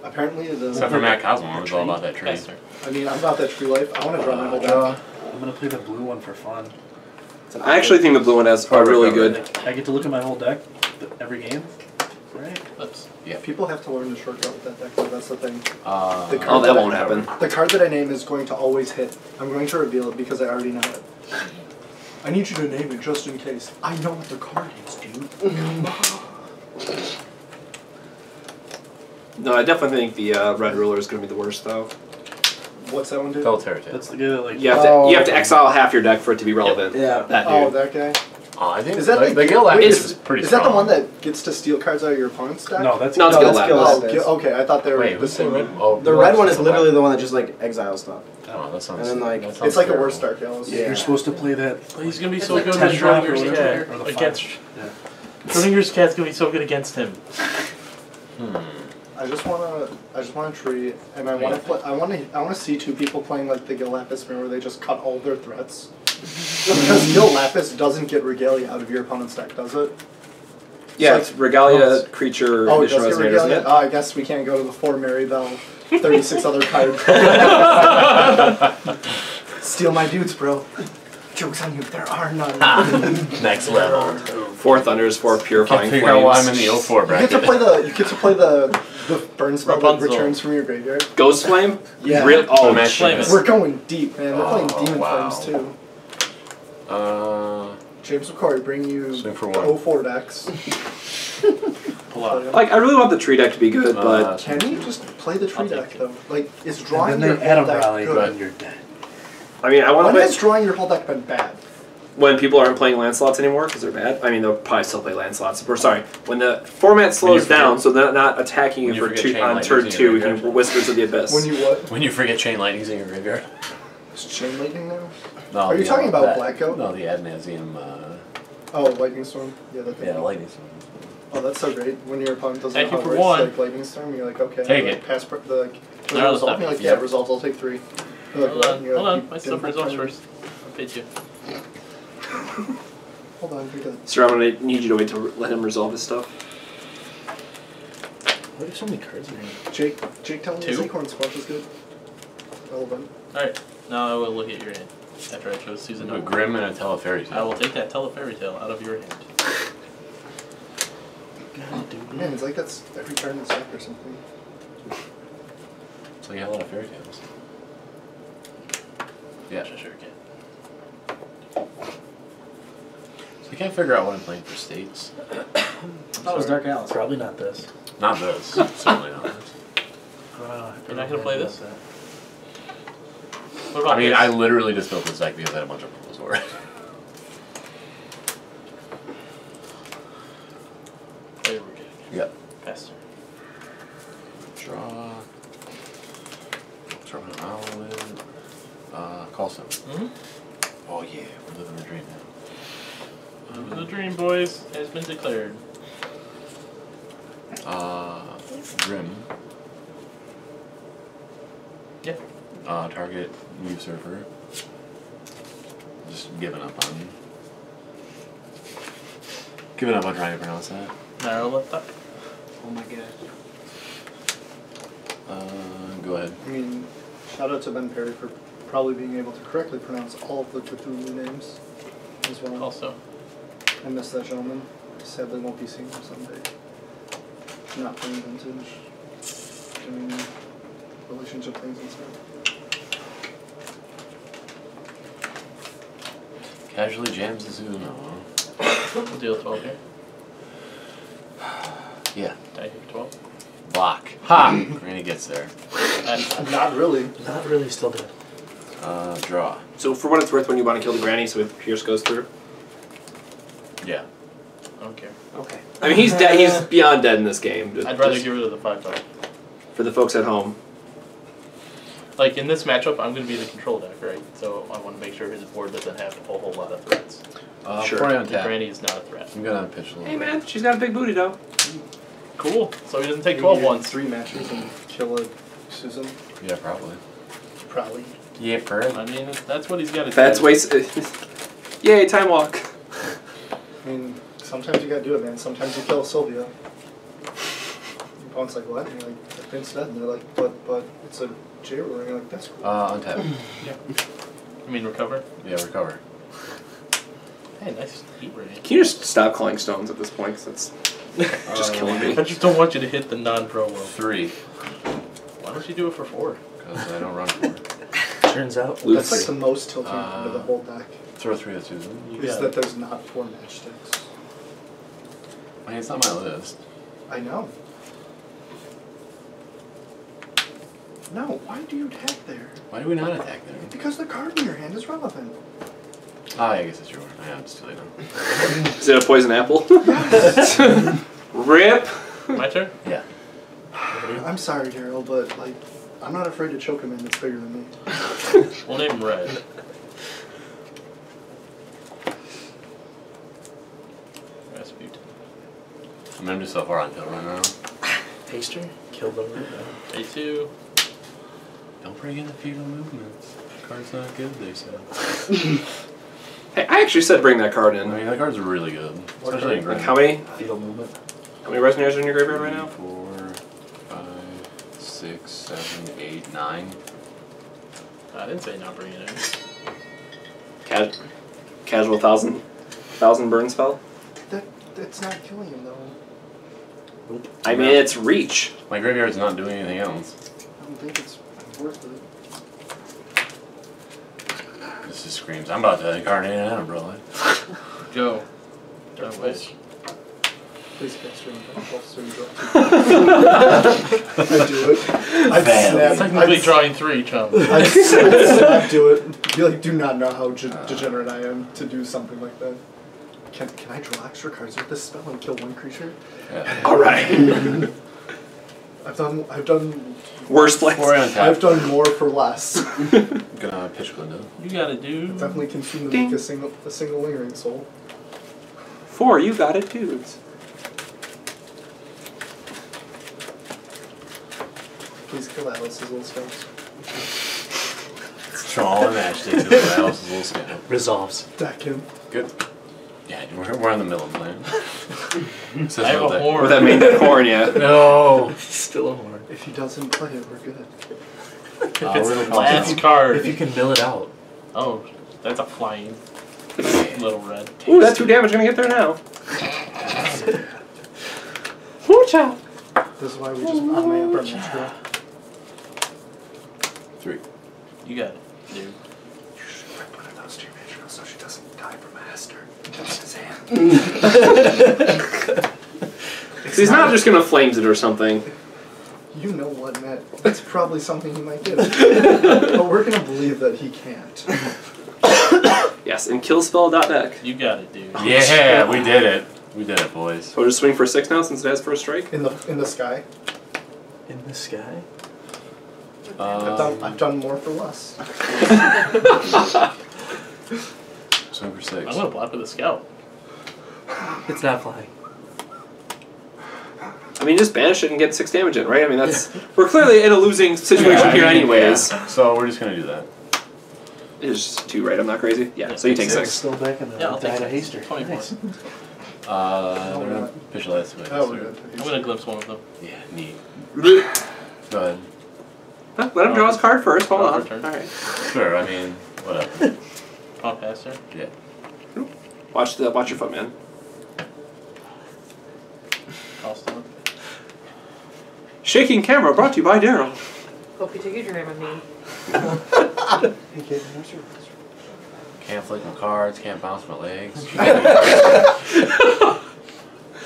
Apparently, Except for Matt Cosmo, who's all about that tree. Yes, sir. I mean, I'm about that tree life. I want to draw my whole deck. I'm going to play the blue one for fun. I actually think the blue one are really good. I get to look at my whole deck every game. Right? That's People have to learn to shortcut with that deck, though. That's the thing. Uh, The card Oh, that I- won't happen. The card that I name is going to always hit. I'm going to reveal it because I already know it. I need you to name it just in case. I know what the card is, dude. No, I definitely think the Red Ruler is gonna be the worst though. What's that one do? Felterra. That's the guy that like... You have to exile half your deck for it to be relevant. Yeah. That Oh, dude. that guy? Oh, I think Is that the Gil Lapis is pretty Is strong. that the one that gets to steal cards out of your opponent's deck? No, that's... No, it's No, Gil that's Gil Lapis. Lapis. Okay, I thought they were Wait, the who's the same. red? Oh, The red one is literally the one that just like exiles stuff. Oh, that sounds. And then, like, that sounds It's like a terrible. worse Dark Yellows. Yeah. You're supposed to play that... he's gonna be It's so like good 10 with drop or Schrodinger's whatever, cat or the against. Yeah. Schrodinger's cat's gonna be so good against him. I just want a tree, and I want to see two people playing like the Gil Lapis mirror where they just cut all their threats. Because Gil Lapis doesn't get regalia out of your opponent's deck, does it? Yeah, It's it's like- Regalia, Creature, Oh, it Additional does get Resonator, isn't regalia? it? Oh, I guess we can't go to the 4 Marybell, 36 other cards. Steal my dudes, bro. Joke's on you, there are none. Next level. 4 Thunders, 4 Purifying Can't figure out why I'm Flames. in the 04 You bracket. get to play the burn spell that Rapunzel. returns from your graveyard. Ghost Flame? Yeah. Real? Oh, Smash shit. Flame. We're going deep, man. We're playing Oh, Demon wow. Flames too. Uh, James McCoy, bring you Swing for one. 04 decks. Pull out. Like, I really want the tree deck to be good, but Can you just play the tree I'll deck take though? Like, is drawing And your then whole Adam deck Raleigh good? and you're dead. I mean, I want When to has play. drawing your whole deck been bad? when people aren't playing land slots anymore because they're bad. I mean, they'll probably still play land slots. Or sorry, when the format slows down, so they're not attacking you for on turn 2, we can Whispers of the Abyss. When you what? When you forget Chain Lightning's in your graveyard. Is Chain Lightning now? No, Are you talking about Black Goat? No, the Adnazium. Oh, Lightning Storm. Yeah, that thing. Yeah, Lightning Storm. Oh, that's so great. When your opponent doesn't Thank you have for race, one. like Lightning Storm, you're like, okay. Take like, it. Pass the No, resolve. stop. You're like, Yeah. yeah, resolves. I'll take 3. You're like, Hold what? on, You're hold like, on. you My didn't stuff have resolves time. first. I'll pitch you. Hold on, you're good. Sir, I'm going to need you to wait to let him resolve his stuff. Why do you have so many cards in your hand? Jake telling me 2? Acorn Squash is good. Relevant. Alright, now I will look at your hand. After I chose Susan. A Grimm and a Telefairy Tale. I will take that Telefairy Tale out of your hand. God, dude. Man, it's like that's every card in the deck or something. So you have a lot of fairy tales. Yeah. Sure can. So I can't figure out what I'm playing for states. That was Dark Alice. Probably not this. Not this. Certainly not this. You're not gonna play this? What about I mean, this? I literally just built this deck because I had a bunch of purples for it. Play Root. Yep. Faster. Draw. Throw an Owlin. Call Stone. Mm-hmm. Oh yeah, we're living the dream now. The Dream Boys has been declared. Grimm. Yeah. Target Usurper. Just giving up on. Giving up on trying to pronounce that. Narrowletta. Oh my god. Go ahead. I mean, shout out to Ben Perry for probably being able to correctly pronounce all of the Cthulhu names as well. Also. I miss that gentleman. Sadly won't be seeing him someday. Not playing vintage. Doing relationship things and stuff. Casually jams the Zuno. We'll deal 12 here. Yeah. Die here 12. Block. Ha! Granny gets there. And Not really. Not really, still dead. Draw. So for what it's worth, when you want to kill the granny, so if Pierce goes through. Yeah. I don't care. Okay. I mean, he's dead. He's beyond dead in this game. I'd rather Just get rid of the 5/5. for the folks at home. Like in this matchup, I'm going to be the control deck, right? So I want to make sure his board doesn't have a whole lot of threats. Sure. Before I The untap, Granny is not a threat. I'm gonna pitch a little. Hey man, she's got a big booty though. Cool. So he doesn't take You 12 can get once. 3 matches and kill a Susan. Yeah, probably. Probably. Yeah, probably. I mean, that's what he's got to do. That's waste. Yay, time walk. I mean, sometimes you gotta do it, man. Sometimes you kill Sylvia. Your opponent's like, what? And you're like, the prince dead. And they're like, but it's a J ruler. And you're like, that's cool. Untap. I mean, recover. Yeah, recover. Hey, nice heat rating. Can you just stop calling stones at this point? Cause that's just killing me. I just don't want you to hit the non-pro world. 3. Why don't you do it for 4? Because I don't run 4. Turns out. That's like the most tilting part of the whole deck. Throw 3 at Susan. You Is got that it. there's not 4 matchsticks. I mean, it's not my list. I know. No, why do you attack there? Why do we not attack there? Because the card in your hand is relevant. Ah, I guess it's yours. I am just too late now. Is it a poison apple? Rip. My turn? Yeah. I'm sorry, Daryl, but like, I'm not afraid to choke a man that's bigger than me. We'll name him Red. Rasputin. I'm just so far on tilt right now. Pastry? Killed the root. A2. Don't bring in the feudal movements. The card's not good, they said. Hey, I actually said bring that card I in. mean, that card's really good. Especially in Like Grimm. how many? Fetal movement. How many Resonators are in your graveyard right now? 4, 5, 6, 7, 8, 9. I didn't say not bring it in. Casual thousand burn spell. That's not killing him though. I mean, it's reach. My graveyard's not doing anything else. I don't think it's worth it. This just screams, I'm about to incarnate an umbrella. Go. Don't wish. Please cast your impact so you draw 2. I do it. I'd snap. Technically drawing 3, chum. I'd snap do it. You like do not know how degenerate I am to do something like that. Can I draw extra cards with this spell and kill 1 creature? Yeah. All right. I've done Worst place. I've done more for less. Gonna pitch window. You gotta do. Definitely consume the a single lingering soul. 4, you got it, dudes. Please kill Alice's little scouts. Troll and Ashley to the Alice's little scout. Resolves. Deck him. Good. Yeah, we're on the middle plan. I have a horn. With that main horn, yeah. No. Still a horn. If he doesn't play it, we're good. If it's the last card. If you can mill it out. Oh, that's a flying little red. Ooh, that 2 damage gonna get there now. Watch out. This is why we just unmap our next draw. 3. You got it, dude. You should put one of those to your match so she doesn't die from a Hester. That's his hand. So he's not just gonna flames it or something. You know what, Matt? That's probably something he might do. But we're gonna believe that he can't. Yes, and killspell.deck. You got it, dude. Yeah, we did it. We did it, boys. So we'll just swing for 6 now since it has first strike. In the sky. In the sky? I've done more for less. Swing for 6. I'm gonna block with a scout. It's not flying. I mean, just banish it and get 6 damage in, right? I mean, that's we're clearly in a losing situation here, anyways. Yeah. So we're just gonna do that. It's just 2, right? I'm not crazy. Yeah. So you take 6. Still back in the Yeah, I'll take Dinah Haster. 24. Nice. They're gonna pitch last way. Oh, we're good. I'm gonna glimpse one of them. Yeah, neat. Go ahead. Huh, let him draw his card first. Hold on. Turn. All right. Sure. I mean, whatever. Pump faster. Yeah. Watch your foot, man. Call stone. Shaking camera brought to you by Daryl. Hope you took your dream of me. Can't flick my cards. Can't bounce my legs. I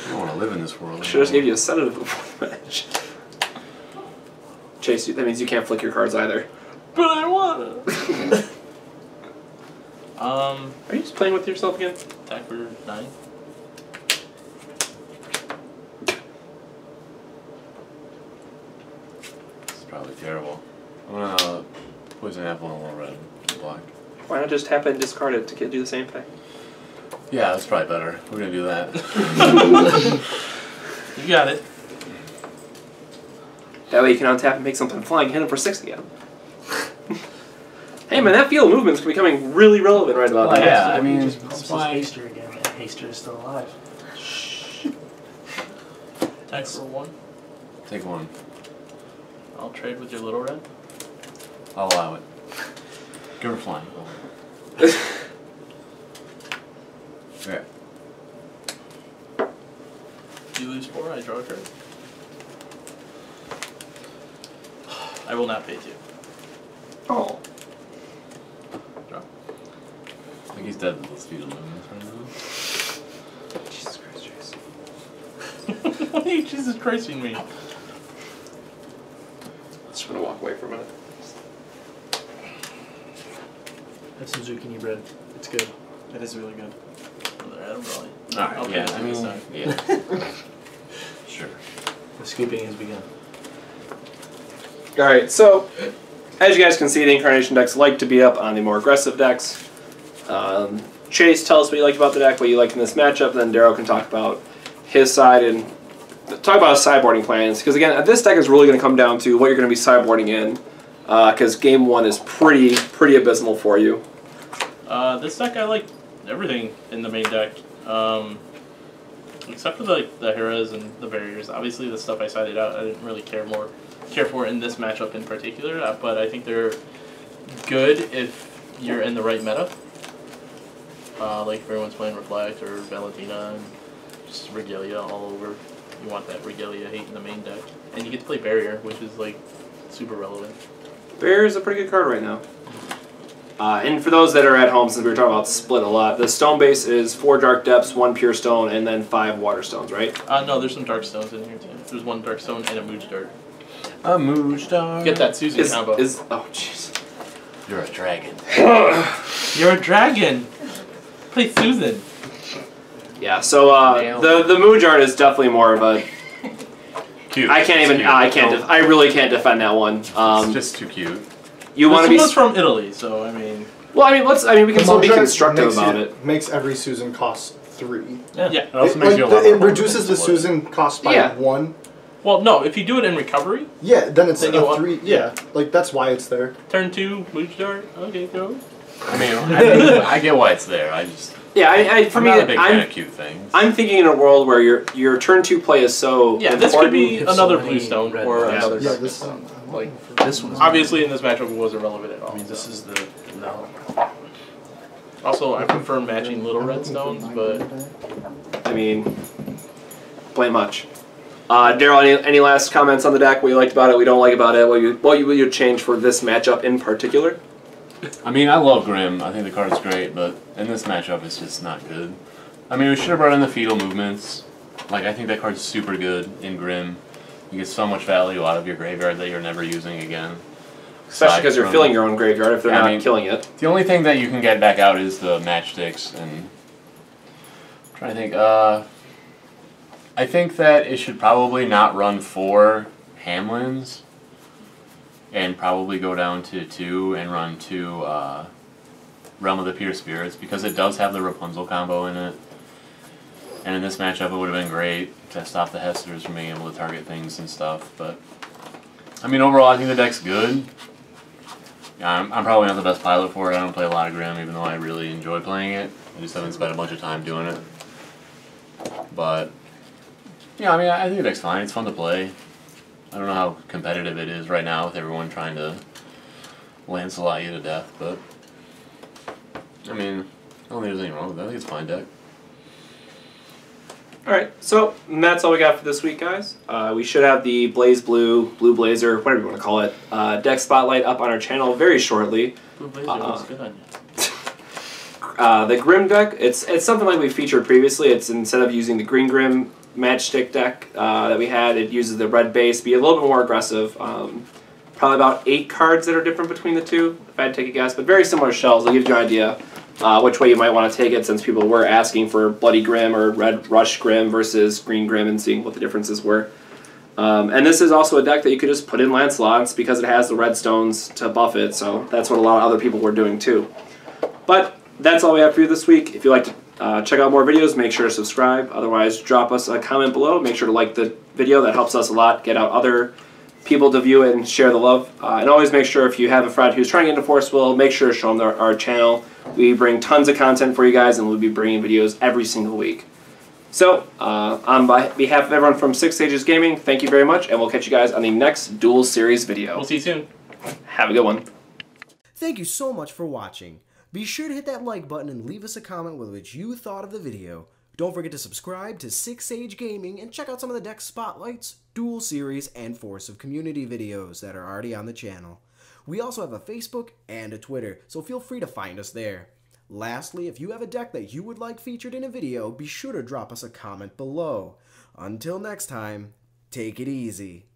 don't want to live in this world. Should just give you a sedative before the match. Chase, that means you can't flick your cards either. But I wanna. Are you just playing with yourself again? Attack for 9. This is probably terrible. I'm gonna poison apple and a little red block. Why not just tap it and discard it to do the same thing? Yeah, that's probably better. We're gonna do that. You got it. That way you can untap and make something flying, hit him for 6 again. Hey man, that field movement's becoming really relevant right about now. Yeah, I mean, Just pumps his Haster again, and Haster is still alive. Attack for 1. take 1. I'll trade with your little red. I'll allow it. Give her flying. Okay. You lose 4, I draw a card. I will not pay 2. Oh. Draw. I think he's dead with the speed of luminance right now. Jesus Christ, Chase. What are you Jesus Christing me? I'm just gonna walk away for a minute. Have some zucchini bread. It's good. That is really good. Adam Raleigh. Alright, I'll yeah, pay I this mean, time. yeah. Sure. The scooping has begun. Alright, so as you guys can see, the incarnation decks like to beat up on the more aggressive decks. Chase, tell us what you liked about the deck, what you liked in this matchup, then Darrow can talk about his side and talk about his sideboarding plans. Because again, this deck is really going to come down to what you're going to be sideboarding in. Because game 1 is pretty abysmal for you. This deck, I like everything in the main deck. Except for the Heras and the barriers. Obviously the stuff I sided out I didn't really care for in this matchup in particular, but I think they're good if you're in the right meta. Like if everyone's playing Reflect or Valentina and just Regalia all over. You want that Regalia hate in the main deck. And you get to play Barrier, which is like super relevant. Barrier is a pretty good card right now. And for those that are at home, since we were talking about split a lot, the stone base is 4 dark depths, 1 pure stone, and then 5 water stones, right? No, there's some dark stones in here too. There's 1 dark stone and a mooge dart. A mooge dart. Get that Susan combo. Oh, jeez. You're a dragon. You're a dragon. Play Susan. Yeah. So the mooge art is definitely more of a. Cute. I can't even. I really can't defend that one. It's just too cute. You want to be? This one's from Italy, so I mean. Well, I mean, we can still be constructive about it. Makes every Susan cost 3. Yeah. It also makes you a lot it more reduces the Susan cost by 1. Well, no, if you do it in recovery. Yeah, then it's then a 3. Yeah, like that's why it's there. Turn 2, mooge dart. Okay, go. I mean, I get why it's there. I just. Yeah, I'm not a big fan of cute things. I'm thinking in a world where your turn 2 play is so important. This could be another blue stone or another Yeah, dark this stone. This one. Obviously, in this matchup, it wasn't relevant at all. I mean, this is the no. Also, I prefer matching little red stones, but I mean, play much. Daryl, any last comments on the deck? What you liked about it? What you don't like about it? What you would change for this matchup in particular? I mean, I love Grimm. I think the card's great, but in this matchup, it's just not good. I mean, we should have brought in the fetal movements. Like, I think that card's super good in Grimm. You get so much value out of your graveyard that you're never using again. Especially because you're filling your own graveyard if they're not killing it. The only thing that you can get back out is the matchsticks, and I'm trying to think. I think that it should probably not run 4 Hamlins, and probably go down to 2 and run 2 Realm of the Pure Spirits, because it does have the Rapunzel combo in it. And in this matchup, it would have been great to stop the Hesters from being able to target things and stuff. But I mean, overall, I think the deck's good. Yeah, I'm probably not the best pilot for it. I don't play a lot of Grimm, even though I really enjoy playing it. I just haven't spent a bunch of time doing it. But yeah, I mean, I think the deck's fine. It's fun to play. I don't know how competitive it is right now with everyone trying to Lancelot you to death, but I mean, I don't think there's anything wrong with that. I think it's a fine deck. Alright, so that's all we got for this week, guys. We should have the Blaze Blue, Blue Blazer, whatever you want to call it, deck spotlight up on our channel very shortly. Blue Blazer looks good on you. The Grimm deck, it's something like we featured previously. It's instead of using the Green Grimm Matchstick deck that we had, it uses the red base, be a little bit more aggressive. Probably about 8 cards that are different between the two, if I had to take a guess, but very similar shells. I'll give you an idea which way you might want to take it, since people were asking for Bloody Grimm or Red Rush Grimm versus Green Grimm and seeing what the differences were. And this is also a deck that you could just put in Lancelots because it has the red stones to buff it, so that's what a lot of other people were doing too. But that's all we have for you this week. If you'd like to check out more videos, make sure to subscribe. Otherwise, drop us a comment below. Make sure to like the video. That helps us a lot. Get out other people to view it and share the love. And always make sure if you have a friend who's trying to get into Force Will, make sure to show them our channel. We bring tons of content for you guys, and we'll be bringing videos every single week. So, on behalf of everyone from 6 Stages Gaming, thank you very much, and we'll catch you guys on the next Duel Series video. We'll see you soon. Have a good one. Thank you so much for watching. Be sure to hit that like button and leave us a comment with what you thought of the video. Don't forget to subscribe to 6 Sage Gaming and check out some of the deck spotlights, Duel Series, and Force of Community videos that are already on the channel. We also have a Facebook and a Twitter, so feel free to find us there. Lastly, if you have a deck that you would like featured in a video, be sure to drop us a comment below. Until next time, take it easy.